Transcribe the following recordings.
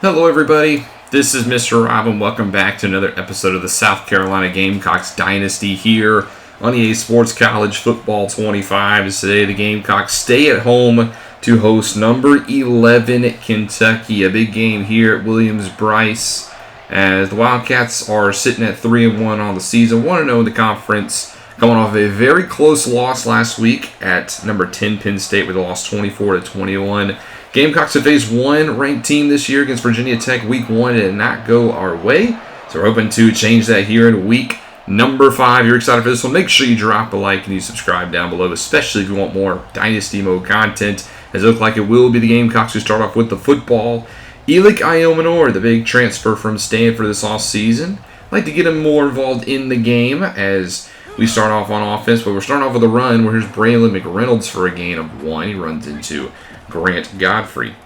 Hello everybody, this is Mr. Rob and welcome back to another episode of the South Carolina Gamecocks Dynasty here on EA Sports College Football 25. Today the Gamecocks stay at home to host number 11 Kentucky. A big game here at Williams-Brice as the Wildcats are sitting at 3-1 on the season, 1-0 in the conference, coming off a very close loss last week at number 10 Penn State where they lost 24-21. Gamecocks have faced one ranked team this year against Virginia Tech week 1. It did not go our way. So we're hoping to change that here in week number 5. You're excited for this one? Make sure you drop a like and you subscribe down below, especially if you want more Dynasty Mode content. As it looks like it will be the Gamecocks who start off with the football. Elic Iomanor, the big transfer from Stanford this offseason. I'd like to get him more involved in the game as we start off on offense, but we're starting off with a run where here's Braylon McReynolds for a gain of 1. He runs into Grant Godfrey.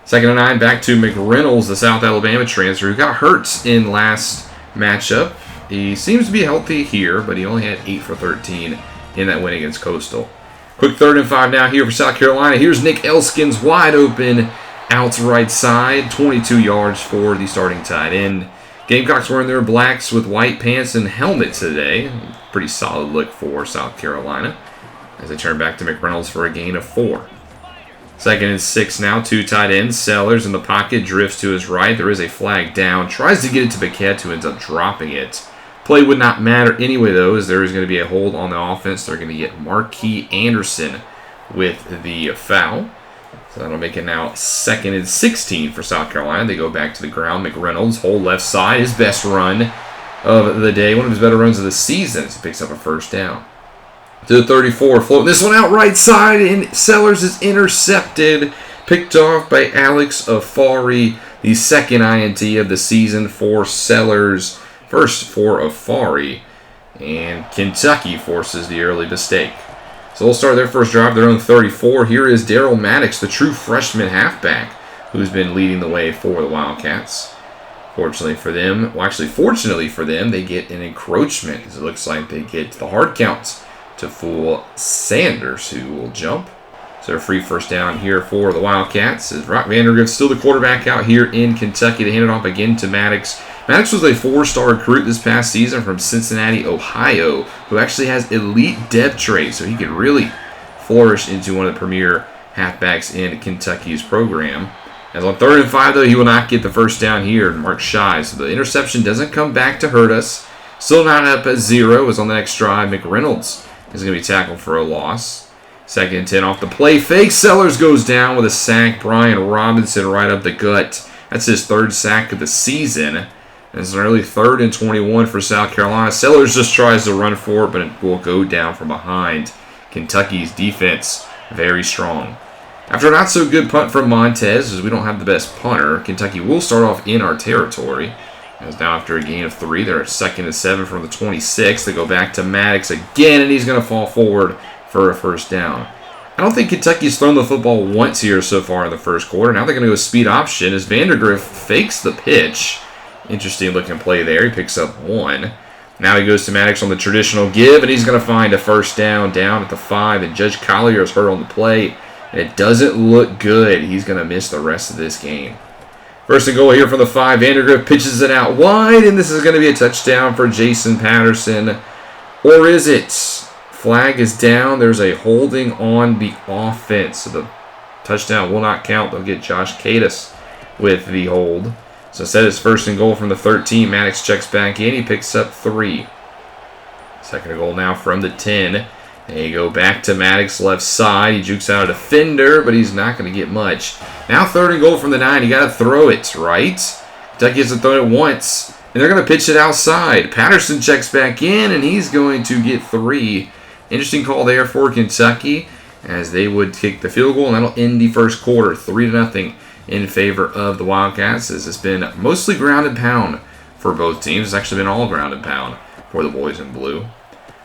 2nd and 9, back to McReynolds, the South Alabama transfer, who got hurt in last matchup. He seems to be healthy here, but he only had 8 for 13 in that win against Coastal. Quick 3rd and 5 now here for South Carolina. Here's Nick Elskins wide open out to right side. 22 yards for the starting tight end. Gamecocks wearing their blacks with white pants and helmets today. Pretty solid look for South Carolina as they turn back to McReynolds for a gain of 4. 2nd and 6 now, 2 tight ends. Sellers in the pocket, drifts to his right. There is a flag down. Tries to get it to Paquette, who ends up dropping it. Play would not matter anyway, though, as there is going to be a hold on the offense. They're going to get Marquis Anderson with the foul. So that'll make it now 2nd and 16 for South Carolina. They go back to the ground. McReynolds, hold left side, his best run of the day. One of his better runs of the season as he picks up a first down. To the 34, floating this one out right side, and Sellers is intercepted. Picked off by Alex Afari, the 2nd INT of the season for Sellers. First for Afari, and Kentucky forces the early mistake. So they'll start their first drive, their own 34. Here is Daryl Maddox, the true freshman halfback, who's been leading the way for the Wildcats. Fortunately for them, they get an encroachment, as it looks like they get the hard counts to fool Sanders, who will jump. So a free first down here for the Wildcats. As Rock Vandergrift still the quarterback out here in Kentucky. They hand it off again to Maddox. Maddox was a 4-star recruit this past season from Cincinnati, Ohio, who actually has elite depth traits, so he could really flourish into one of the premier halfbacks in Kentucky's program. As on 3rd and 5, though, he will not get the first down here. Mark Shy, so the interception doesn't come back to hurt us. Still not up at 0. As on the next drive, McReynolds is going to be tackled for a loss. 2nd and 10 off the play fake. Sellers goes down with a sack. Brian Robinson right up the gut. That's his 3rd sack of the season. It's an early 3rd and 21 for South Carolina. Sellers just tries to run for it, but it will go down from behind. Kentucky's defense very strong. After a not so good punt from Montez, as we don't have the best punter, Kentucky will start off in our territory. As now after a gain of 3, they're at 2nd and 7 from the 26. They go back to Maddox again, and he's going to fall forward for a first down. I don't think Kentucky's thrown the football once here so far in the first quarter. Now they're going to go speed option as Vandergrift fakes the pitch. Interesting looking play there. He picks up 1. Now he goes to Maddox on the traditional give, and he's going to find a first down at the 5. And Judge Collier is hurt on the play. And it doesn't look good. He's going to miss the rest of this game. 1st and goal here from the 5. Vandergrift pitches it out wide, and this is going to be a touchdown for Jason Patterson. Or is it? Flag is down. There's a holding on the offense. So the touchdown will not count. They'll get Josh Cadis with the hold. So instead it's 1st and goal from the 13. Maddox checks back in. He picks up 3. 2nd and goal now from the 10. They go back to Maddox left side. He jukes out a defender, but he's not going to get much. Now 3rd and goal from the 9. You got to throw it, right? Kentucky hasn't thrown it once, and they're going to pitch it outside. Patterson checks back in, and he's going to get 3. Interesting call there for Kentucky, as they would kick the field goal, and that'll end the first quarter, 3-0 in favor of the Wildcats, as it's been mostly ground and pound for both teams. It's actually been all ground and pound for the boys in blue.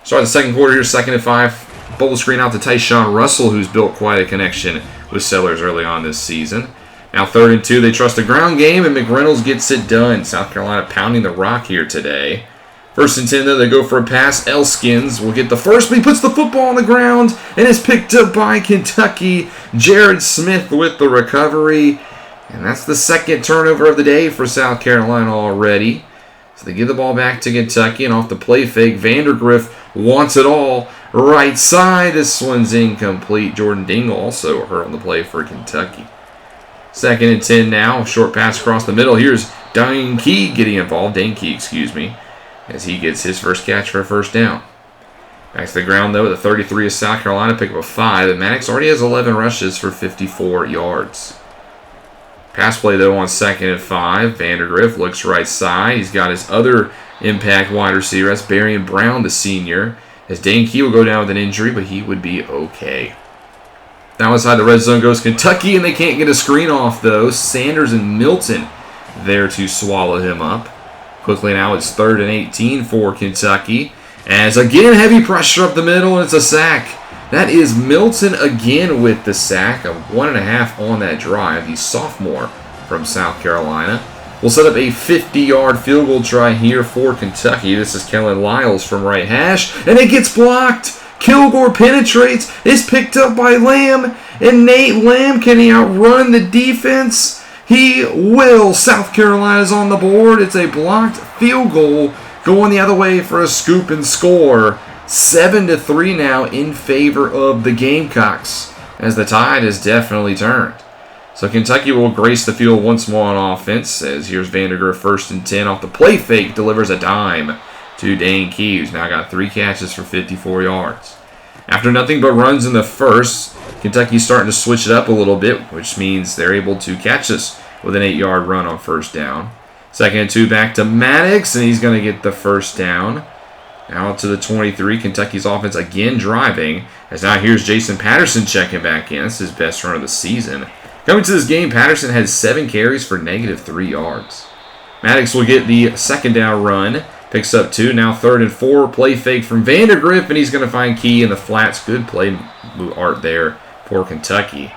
Start the second quarter here, 2nd and 5. Bubble screen out to Tyshawn Russell, who's built quite a connection with Sellers early on this season. Now 3rd and 2, they trust the ground game, and McReynolds gets it done. South Carolina pounding the rock here today. 1st and 10, though, they go for a pass. Elskins will get the first, but he puts the football on the ground, and is picked up by Kentucky. Jared Smith with the recovery. And that's the second turnover of the day for South Carolina already. So they give the ball back to Kentucky, and off the play fake, Vandergriff wants it all. Right side, this one's incomplete. Jordan Dingle also hurt on the play for Kentucky. 2nd and 10 now. Short pass across the middle. Here's Dane Key getting involved. As he gets his first catch for a first down. Back to the ground, though, at the 33 of South Carolina. Pick up a 5. And Maddox already has 11 rushes for 54 yards. Pass play, though, on 2nd and 5. Vandergriff looks right side. He's got his other impact wide receiver. That's Barian Brown, the senior. As Dane Key will go down with an injury, but he would be okay. Now inside the red zone goes Kentucky, and they can't get a screen off, though. Sanders and Milton there to swallow him up. Quickly now, it's 3rd and 18 for Kentucky. As again, heavy pressure up the middle, and it's a sack. That is Milton again with the sack of 1.5 on that drive. The sophomore from South Carolina. We'll set up a 50-yard field goal try here for Kentucky. This is Kellen Lyles from right hash, and it gets blocked. Kilgore penetrates. It's picked up by Lamb, and Nate Lamb, can he outrun the defense? He will. South Carolina's on the board. It's a blocked field goal going the other way for a scoop and score. 7-3 now in favor of the Gamecocks, as the tide has definitely turned. So Kentucky will grace the field once more on offense, as here's Vandergriff 1st and 10 off the play fake, delivers a dime to Dane Key, who's now got 3 catches for 54 yards. After nothing but runs in the first, Kentucky's starting to switch it up a little bit, which means they're able to catch us with an 8-yard run on 1st down. 2nd and 2 back to Maddox, and he's going to get the 1st down. Now to the 23, Kentucky's offense again driving, as now here's Jason Patterson checking back in. That's his best run of the season. Coming to this game, Patterson had 7 carries for -3 yards. Maddox will get the 2nd down run. Picks up 2. Now 3rd and 4. Play fake from Vandergriff, and he's going to find Key in the flats. Good play art there for Kentucky.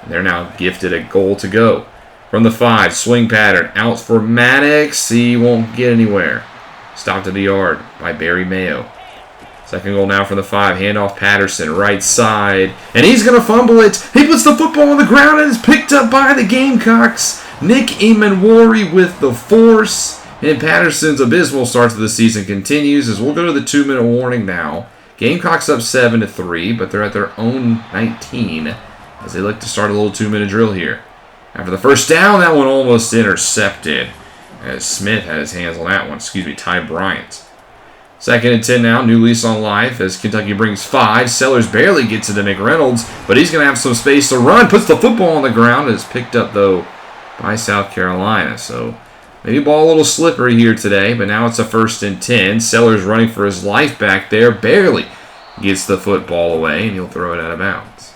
And they're now gifted a goal to go. From the 5, swing pattern. Out for Maddox. He won't get anywhere. Stopped at the yard by Barry Mayo. 2nd goal now from the 5. Handoff Patterson, right side. And he's going to fumble it. He puts the football on the ground and is picked up by the Gamecocks. Nick Emanwari with the force. And Patterson's abysmal start to the season continues, as we'll go to the 2-minute warning now. Gamecocks up 7-3, but they're at their own 19 as they look to start a little 2-minute drill here. After the 1st down, that one almost intercepted, as Smith had his hands on that one. Ty Bryant. 2nd and 10 now, new lease on life as Kentucky brings 5. Sellers barely gets it to McReynolds, but he's going to have some space to run. Puts the football on the ground. It's picked up, though, by South Carolina. So maybe ball a little slippery here today, but now it's a 1st and 10. Sellers running for his life back there. Barely gets the football away, and he'll throw it out of bounds.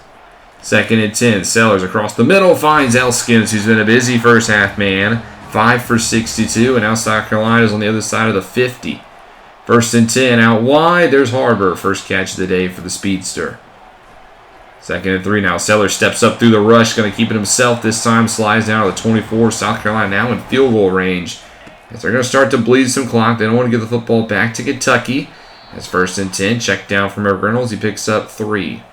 2nd and 10. Sellers across the middle finds Elskins, who's been a busy first half man. 5 for 62, and now South Carolina's on the other side of the 50. 1st and 10 out wide. There's Harbor. First catch of the day for the speedster. 2nd and 3 now. Sellers steps up through the rush. Going to keep it himself this time. Slides down to the 24. South Carolina now in field goal range, as they're going to start to bleed some clock. They don't want to give the football back to Kentucky. That's 1st and 10. Check down from McReynolds. He picks up 3.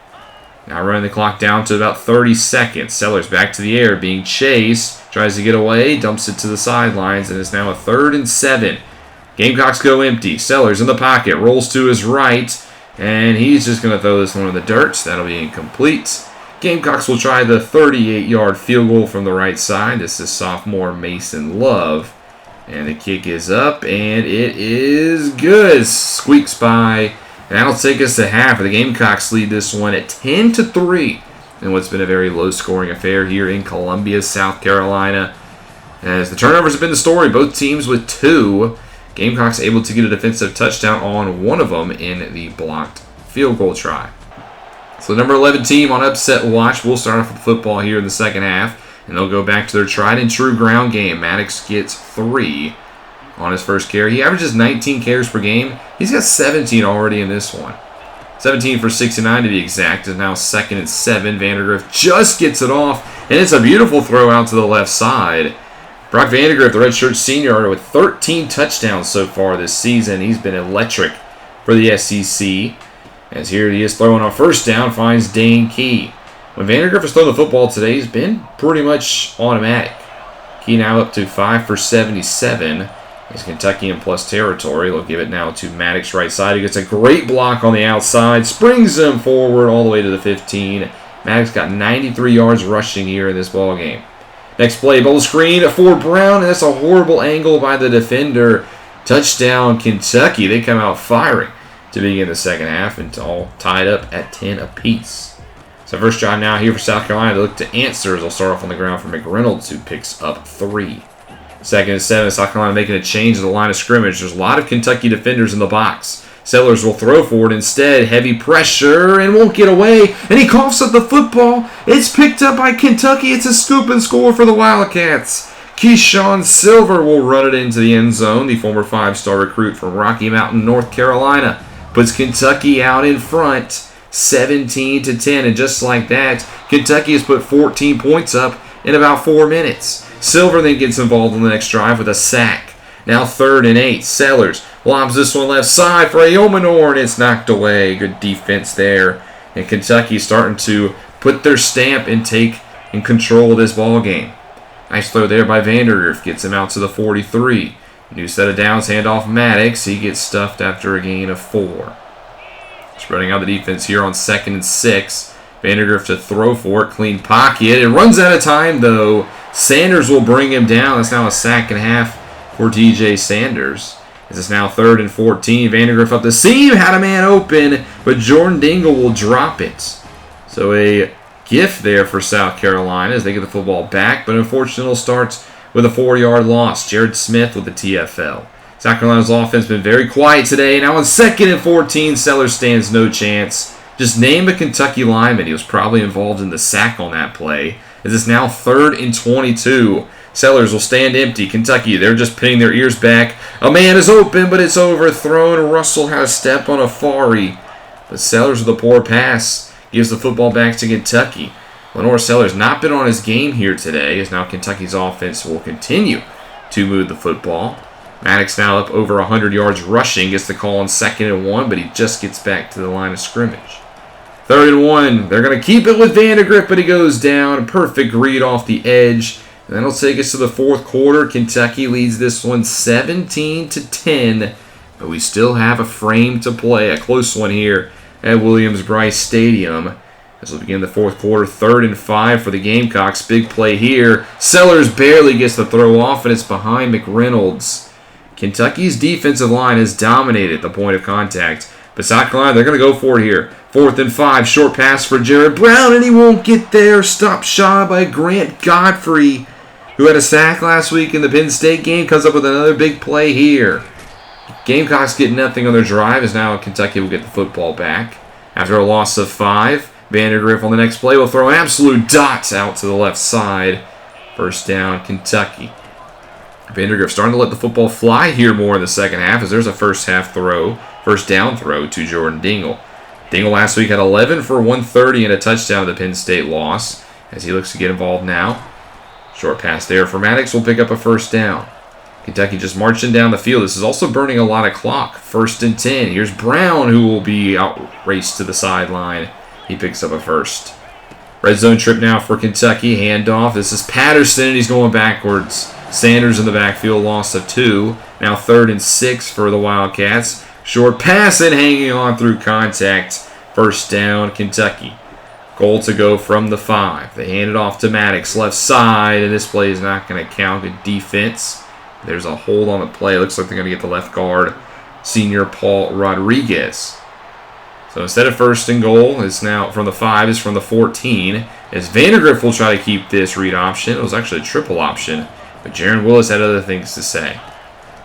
Now running the clock down to about 30 seconds. Sellers back to the air, being chased. Tries to get away. Dumps it to the sidelines. And it's now a 3rd and 7. Gamecocks go empty. Sellers in the pocket. Rolls to his right. And he's just going to throw this one in the dirt. That'll be incomplete. Gamecocks will try the 38-yard field goal from the right side. This is sophomore Mason Love. And the kick is up, and it is good. Squeaks by. And that'll take us to half. The Gamecocks lead this one at 10-3 in what's been a very low-scoring affair here in Columbia, South Carolina. As the turnovers have been the story, both teams with 2. Gamecocks able to get a defensive touchdown on one of them in the blocked field goal try. So the number 11 team on upset watch. We'll start off with football here in the second half, and they'll go back to their tried and true ground game. Maddox gets 3 on his first carry. He averages 19 carries per game. He's got 17 already in this one. 17 for 69 to be exact. Is now 2nd and 7. Vandergriff just gets it off, and it's a beautiful throw out to the left side. Brock Vandergriff, the redshirt senior, with 13 touchdowns so far this season. He's been electric for the SEC. As here he is throwing on 1st down, finds Dane Key. When Vandergriff has thrown the football today, he's been pretty much automatic. Key now up to 5 for 77. As Kentucky in plus territory. They'll give it now to Maddox right side. He gets a great block on the outside. Springs him forward all the way to the 15. Maddox got 93 yards rushing here in this ball game. Next play, bubble screen for Brown. And that's a horrible angle by the defender. Touchdown Kentucky. They come out firing to begin the second half and all tied up at 10 apiece. So first drive now here for South Carolina. They look to answer as they'll start off on the ground for McReynolds, who picks up 3. Second and 7, South Carolina making a change at the line of scrimmage. There's a lot of Kentucky defenders in the box. Sellers will throw for it instead. Heavy pressure and won't get away. And he coughs up the football. It's picked up by Kentucky. It's a scoop and score for the Wildcats. Keyshawn Silver will run it into the end zone. The former 5-star recruit from Rocky Mountain, North Carolina, puts Kentucky out in front, 17-10. And just like that, Kentucky has put 14 points up in about 4 minutes. Silver then gets involved on the next drive with a sack. Now 3rd and 8. Sellers lobs this one left side for Ayomanor, and it's knocked away. Good defense there. And Kentucky starting to put their stamp and take in control of this ball game. Nice throw there by Vandergriff. Gets him out to the 43. New set of downs, handoff Maddox. He gets stuffed after a gain of 4. Spreading out the defense here on 2nd and 6. Vandergriff to throw for it. Clean pocket. It runs out of time, though. Sanders will bring him down. That's now a sack and a half for DJ Sanders. This is now 3rd and 14. Vandergriff up the seam. Had a man open, but Jordan Dingle will drop it. So a gift there for South Carolina as they get the football back, but unfortunately it'll start with a 4-yard loss. Jared Smith with the TFL. South Carolina's offense has been very quiet today. Now on 2nd and 14, Sellers stands no chance. Just name a Kentucky lineman. He was probably involved in the sack on that play. As it's now 3rd and 22. Sellers will stand empty. Kentucky, they're just pinning their ears back. A man is open, but it's overthrown. Russell had a step on Afari. But Sellers with a poor pass gives the football back to Kentucky. Lenore Sellers not been on his game here today, as now Kentucky's offense will continue to move the football. Maddox now up over 100 yards rushing. Gets the call on 2nd and 1, but he just gets back to the line of scrimmage. 3rd and 1. They're going to keep it with Vandergriff, but he goes down. A perfect read off the edge. And that'll take us to the 4th quarter. Kentucky leads this one 17-10. But we still have a frame to play. A close one here at Williams-Brice Stadium. As we begin the 4th quarter, 3rd and 5 for the Gamecocks. Big play here. Sellers barely gets the throw off, and it's behind McReynolds. Kentucky's defensive line has dominated the point of contact. But South Carolina, they're going to go for it here. 4th and 5, short pass for Jared Brown, and he won't get there. Stopped shy by Grant Godfrey, who had a sack last week in the Penn State game. Comes up with another big play here. Gamecocks get nothing on their drive, as now Kentucky will get the football back. After a loss of 5, Vandergriff on the next play will throw an absolute dot out to the left side. First down, Kentucky. Vandergriff starting to let the football fly here more in the second half, as there's a first down throw to Jordan Dingle. Dingle last week had 11 for 130 and a touchdown in the Penn State loss, as he looks to get involved now. Short pass there for Maddox will pick up a first down. Kentucky just marching down the field. This is also burning a lot of clock. 1st and 10. Here's Brown, who will be outraced to the sideline. He picks up a first. Red zone trip now for Kentucky. Handoff. This is Patterson, and he's going backwards. Sanders in the backfield, loss of 2. Now 3rd and 6 for the Wildcats. Short pass and hanging on through contact. First down, Kentucky. Goal to go from the 5. They hand it off to Maddox, left side, and this play is not going to count. Good defense. There's a hold on the play. Looks like they're going to get the left guard, senior Paul Rodriguez. So instead of 1st and goal, it's now from the 5, is from the 14. As Vandergriff will try to keep this read option. It was actually a triple option, but Jaron Willis had other things to say.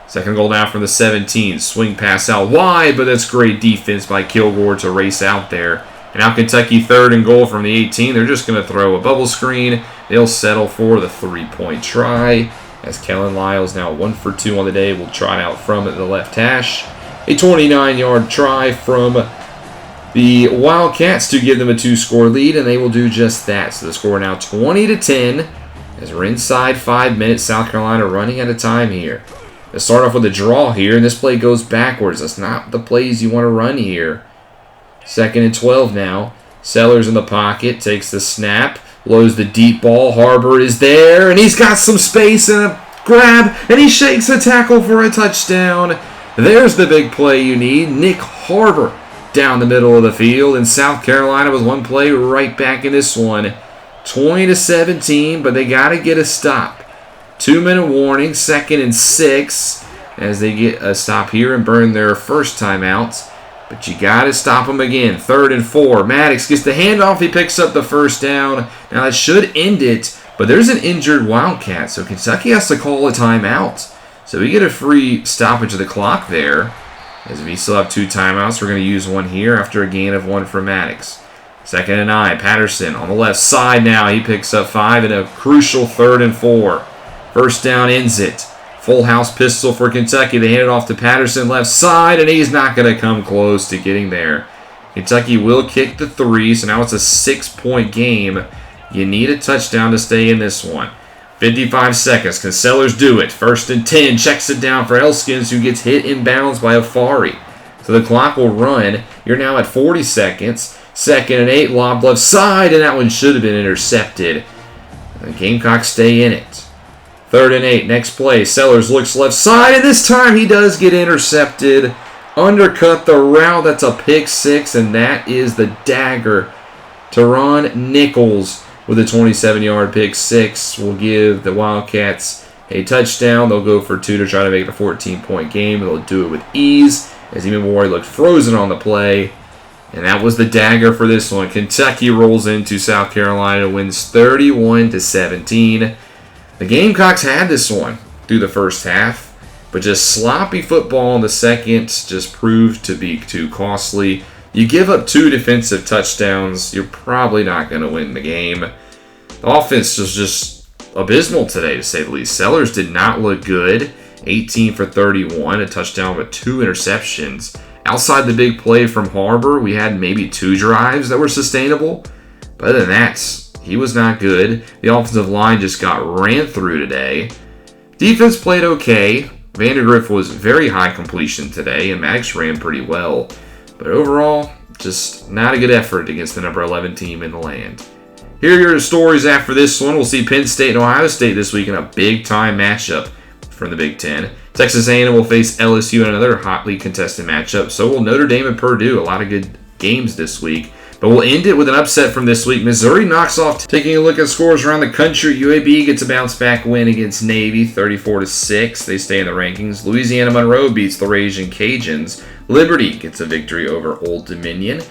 2nd goal now from the 17. Swing pass out wide, but that's great defense by Kilgore to race out there. And now Kentucky 3rd and goal from the 18. They're just going to throw a bubble screen. They'll settle for the 3-point try. As Kellen Lyles, now 1 for 2 on the day, will trot out from the left hash. A 29-yard try from the Wildcats to give them a 2-score lead, and they will do just that. So the score now 20-10 as we're inside 5 minutes. South Carolina running out of time here. Let's start off with a draw here, and this play goes backwards. That's not the plays you want to run here. 2nd and 12 now. Sellers in the pocket, takes the snap, Blows the deep ball. Harbor is there, and he's got some space and a grab, and he shakes a tackle for a touchdown. There's the big play you need. Nick Harbor down the middle of the field, and South Carolina with one play right back in this one. 20-17, but they got to get a stop. 2-minute warning, 2nd and 6, as they get a stop here and burn their first timeout. But you got to stop them again. 3rd and 4. Maddox gets the handoff. He picks up the first down. Now that should end it, but there's an injured Wildcat, so Kentucky has to call a timeout. So we get a free stoppage of the clock there. As we still have 2 timeouts, we're going to use one here after a gain of 1 for Maddox. 2nd and 9. Patterson on the left side now. He picks up 5 in a crucial 3rd and 4. First down ends it. Full house pistol for Kentucky. They hand it off to Patterson left side, and he's not going to come close to getting there. Kentucky will kick the 3, so now it's a 6-point game. You need a touchdown to stay in this one. 55 seconds. Can Sellers do it? 1st and 10. Checks it down for Elskins, who gets hit in bounds by Afari. So the clock will run. You're now at 40 seconds. 2nd and 8. Lob left side, and that one should have been intercepted. The Gamecocks stay in it. 3rd and 8. Next play. Sellers looks left side, and this time he does get intercepted. Undercut the route. That's a pick 6, and that is the dagger. Teron Nichols with a 27-yard pick 6 will give the Wildcats a touchdown. They'll go for 2 to try to make it a 14-point game. They'll do it with ease as Eamon Ward looked frozen on the play. And that was the dagger for this one. Kentucky rolls into South Carolina, wins 31-17. The Gamecocks had this one through the first half, but just sloppy football in the second just proved to be too costly. You give up 2 defensive touchdowns, you're probably not going to win the game. The offense was just abysmal today, to say the least. Sellers did not look good. 18 for 31, a touchdown with 2 interceptions. Outside the big play from Harbor, we had maybe 2 drives that were sustainable. But other than that, he was not good. The offensive line just got ran through today. Defense played okay. Vandergriff was very high completion today, and Maddox ran pretty well. But overall, just not a good effort against the number 11 team in the land. Here are your stories after this one. We'll see Penn State and Ohio State this week in a big-time matchup from the Big Ten. Texas A&M will face LSU in another hotly contested matchup. So will Notre Dame and Purdue. A lot of good games this week. But we'll end it with an upset from this week. Missouri knocks off. Taking a look at scores around the country, UAB gets a bounce-back win against Navy, 34-6. They stay in the rankings. Louisiana Monroe beats the Ragin' Cajuns. Liberty gets a victory over Old Dominion.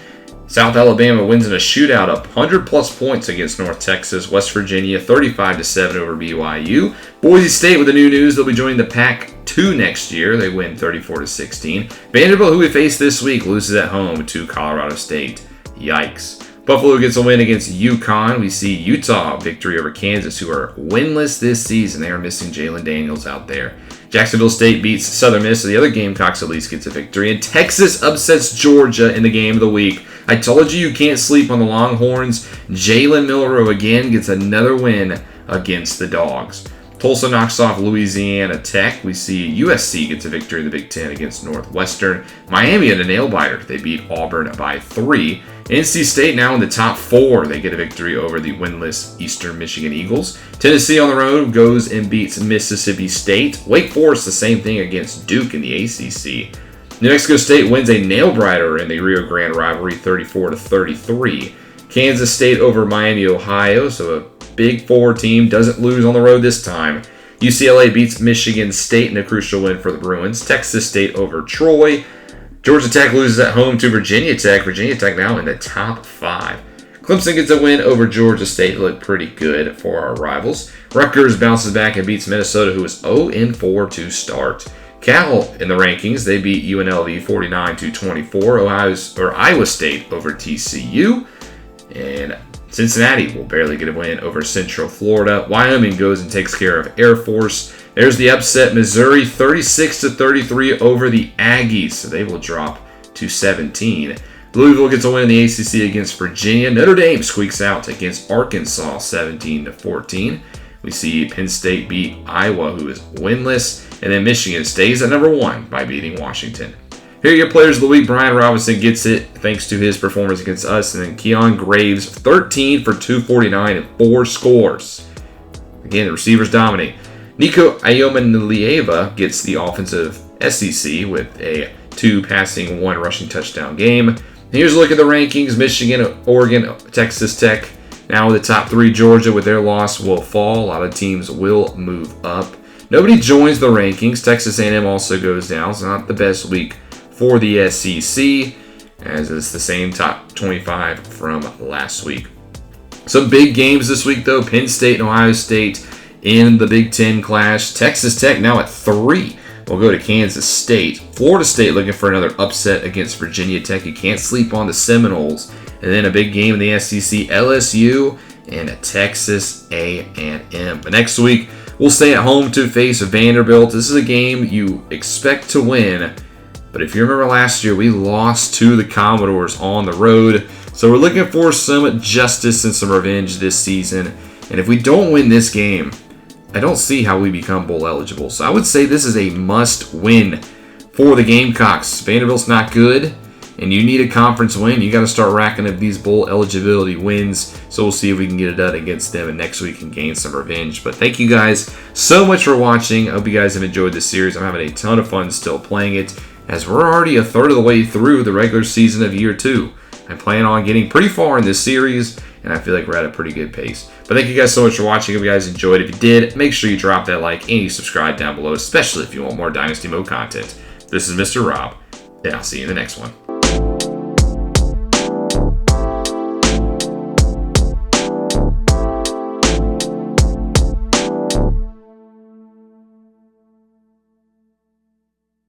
South Alabama wins in a shootout up 100-plus points against North Texas. West Virginia 35-7 over BYU. Boise State with the new news. They'll be joining the Pac-2 next year. They win 34-16. Vanderbilt, who we face this week, loses at home to Colorado State. Yikes. Buffalo gets a win against UConn. We see Utah victory over Kansas, who are winless this season. They are missing Jalen Daniels out there. Jacksonville State beats Southern Miss, so the other Gamecocks at least gets a victory. And Texas upsets Georgia in the game of the week. I told you can't sleep on the Longhorns. Jalen Milroe again gets another win against the Dogs. Tulsa knocks off Louisiana Tech. We see USC gets a victory in the Big Ten against Northwestern. Miami in a nail-biter. They beat Auburn by 3. NC State now in the top 4. They get a victory over the winless Eastern Michigan Eagles. Tennessee on the road goes and beats Mississippi State. Wake Forest the same thing against Duke in the ACC. New Mexico State wins a nail-biter in the Rio Grande rivalry, 34-33. Kansas State over Miami, Ohio, so a Big 4 team doesn't lose on the road this time. UCLA beats Michigan State in a crucial win for the Bruins. Texas State over Troy. Georgia Tech loses at home to Virginia Tech. Virginia Tech now in the top 5. Clemson gets a win over Georgia State. Looked pretty good for our rivals. Rutgers bounces back and beats Minnesota, who was 0-4 to start. Cal in the rankings, they beat UNLV 49-24. Iowa State over TCU. And Cincinnati will barely get a win over Central Florida. Wyoming goes and takes care of Air Force. There's the upset. Missouri 36-33 over the Aggies, so they will drop to 17. Louisville gets a win in the ACC against Virginia. Notre Dame squeaks out against Arkansas 17-14. We see Penn State beat Iowa, who is winless, and then Michigan stays at number 1 by beating Washington. Here are your players of the week. Brian Robinson gets it thanks to his performance against us. And then Keon Graves, 13 for 249 and 4 scores. Again, the receivers dominate. Nico Iomanieva gets the offensive SEC with a 2 passing, 1 rushing touchdown game. Here's a look at the rankings. Michigan, Oregon, Texas Tech. Now the top 3, Georgia, with their loss, will fall. A lot of teams will move up. Nobody joins the rankings. Texas A&M also goes down. It's not the best week for the SEC, as it's the same top 25 from last week. Some big games this week, though. Penn State and Ohio State in the Big Ten clash. Texas Tech now at 3. We'll go to Kansas State. Florida State looking for another upset against Virginia Tech. You can't sleep on the Seminoles. And then a big game in the SEC, LSU and Texas A&M. But next week, we'll stay at home to face Vanderbilt. This is a game you expect to win. But if you remember last year, we lost to the Commodores on the road. So we're looking for some justice and some revenge this season. And if we don't win this game, I don't see how we become bowl eligible. So I would say this is a must win for the Gamecocks. Vanderbilt's not good, and you need a conference win. You got to start racking up these bowl eligibility wins. So we'll see if we can get it done against them, and next week can gain some revenge. But thank you guys so much for watching. I hope you guys have enjoyed this series. I'm having a ton of fun still playing it, as we're already a third of the way through the regular season of year 2. I plan on getting pretty far in this series, and I feel like we're at a pretty good pace. But thank you guys so much for watching. Hope you guys enjoyed. If you did, make sure you drop that like and you subscribe down below, especially if you want more Dynasty Mode content. This is Mr. Rob, and I'll see you in the next one.